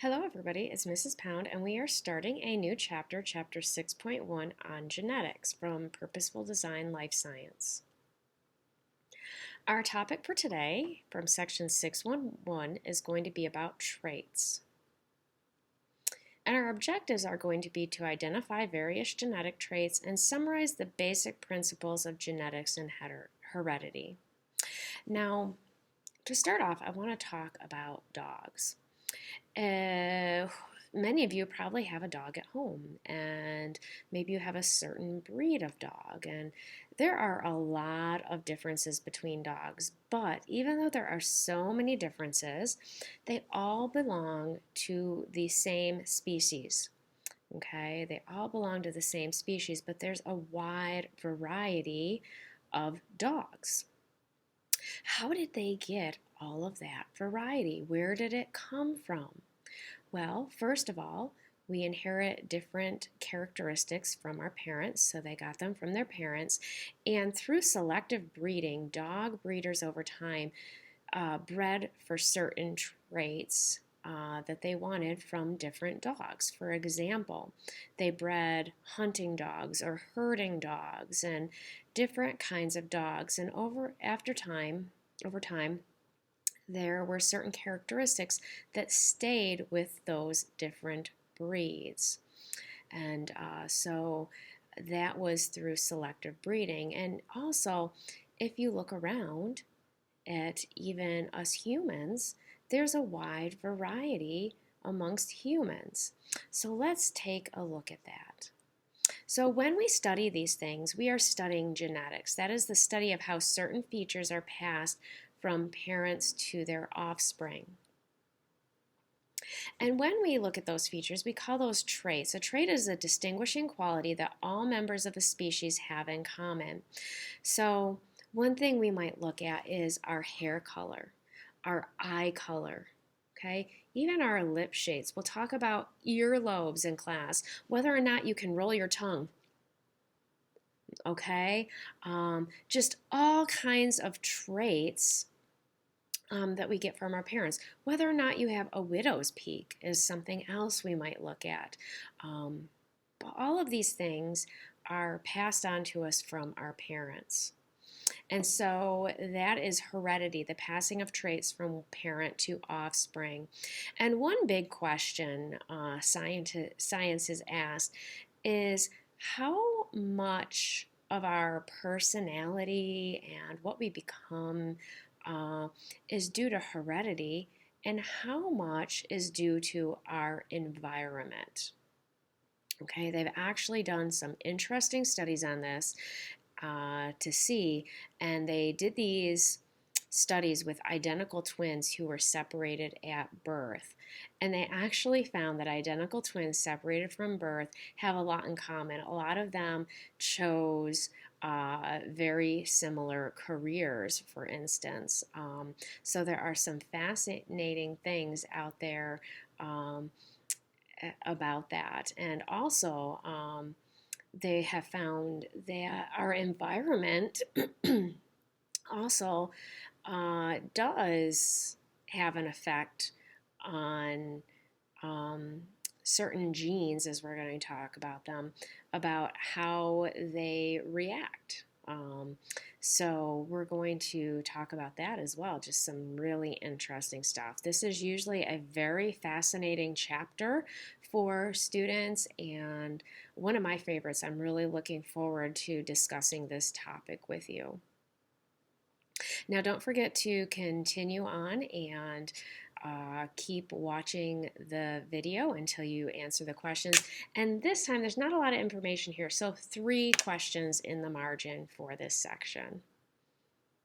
Hello everybody, it's Mrs. Pound and we are starting a new chapter, chapter 6.1 on genetics from Purposeful Design Life Science. Our topic for today from section 6.1 is going to be about traits. And our objectives are going to be to identify various genetic traits and summarize the basic principles of genetics and heredity. Now, to start off, I want to talk about dogs. Many of you probably have a dog at home, and maybe you have a certain breed of dog, and there are a lot of differences between dogs, but even though there are so many differences, they all belong to the same species. Okay, they all belong to the same species, but there's a wide variety of dogs. How did they get all of that variety? Where did it come from? Well, first of all, we inherit different characteristics from our parents, so they got them from their parents. And through selective breeding, dog breeders over time bred for certain traits that they wanted from different dogs. For example, they bred hunting dogs or herding dogs and different kinds of dogs. And over time, there were certain characteristics that stayed with those different breeds. And so that was through selective breeding. And also, if you look around at even us humans, there's a wide variety amongst humans. So let's take a look at that. So when we study these things, we are studying genetics. That is the study of how certain features are passed from parents to their offspring. And when we look at those features, we call those traits. A trait is a distinguishing quality that all members of a species have in common. So one thing we might look at is our hair color, our eye color, okay? Even our lip shades. We'll talk about earlobes in class, whether or not you can roll your tongue, okay? Just all kinds of traits that we get from our parents. Whether or not you have a widow's peak is something else we might look at. But all of these things are passed on to us from our parents. And so that is heredity, the passing of traits from parent to offspring. And one big question science is asked is how much of our personality and what we become is due to heredity and how much is due to our environment. Okay, they've actually done some interesting studies on this to see, and they did these studies with identical twins who were separated at birth. And they actually found that identical twins separated from birth have a lot in common. A lot of them chose very similar careers, for instance. So there are some fascinating things out there about that. And also, they have found that our environment also does have an effect on certain genes, as we're going to talk about them, about how they react. So we're going to talk about that as well, just some really interesting stuff. This is usually a very fascinating chapter for students and one of my favorites. I'm really looking forward to discussing this topic with you. Now, don't forget to continue on and keep watching the video until you answer the questions. And this time, there's not a lot of information here, so 3 questions in the margin for this section.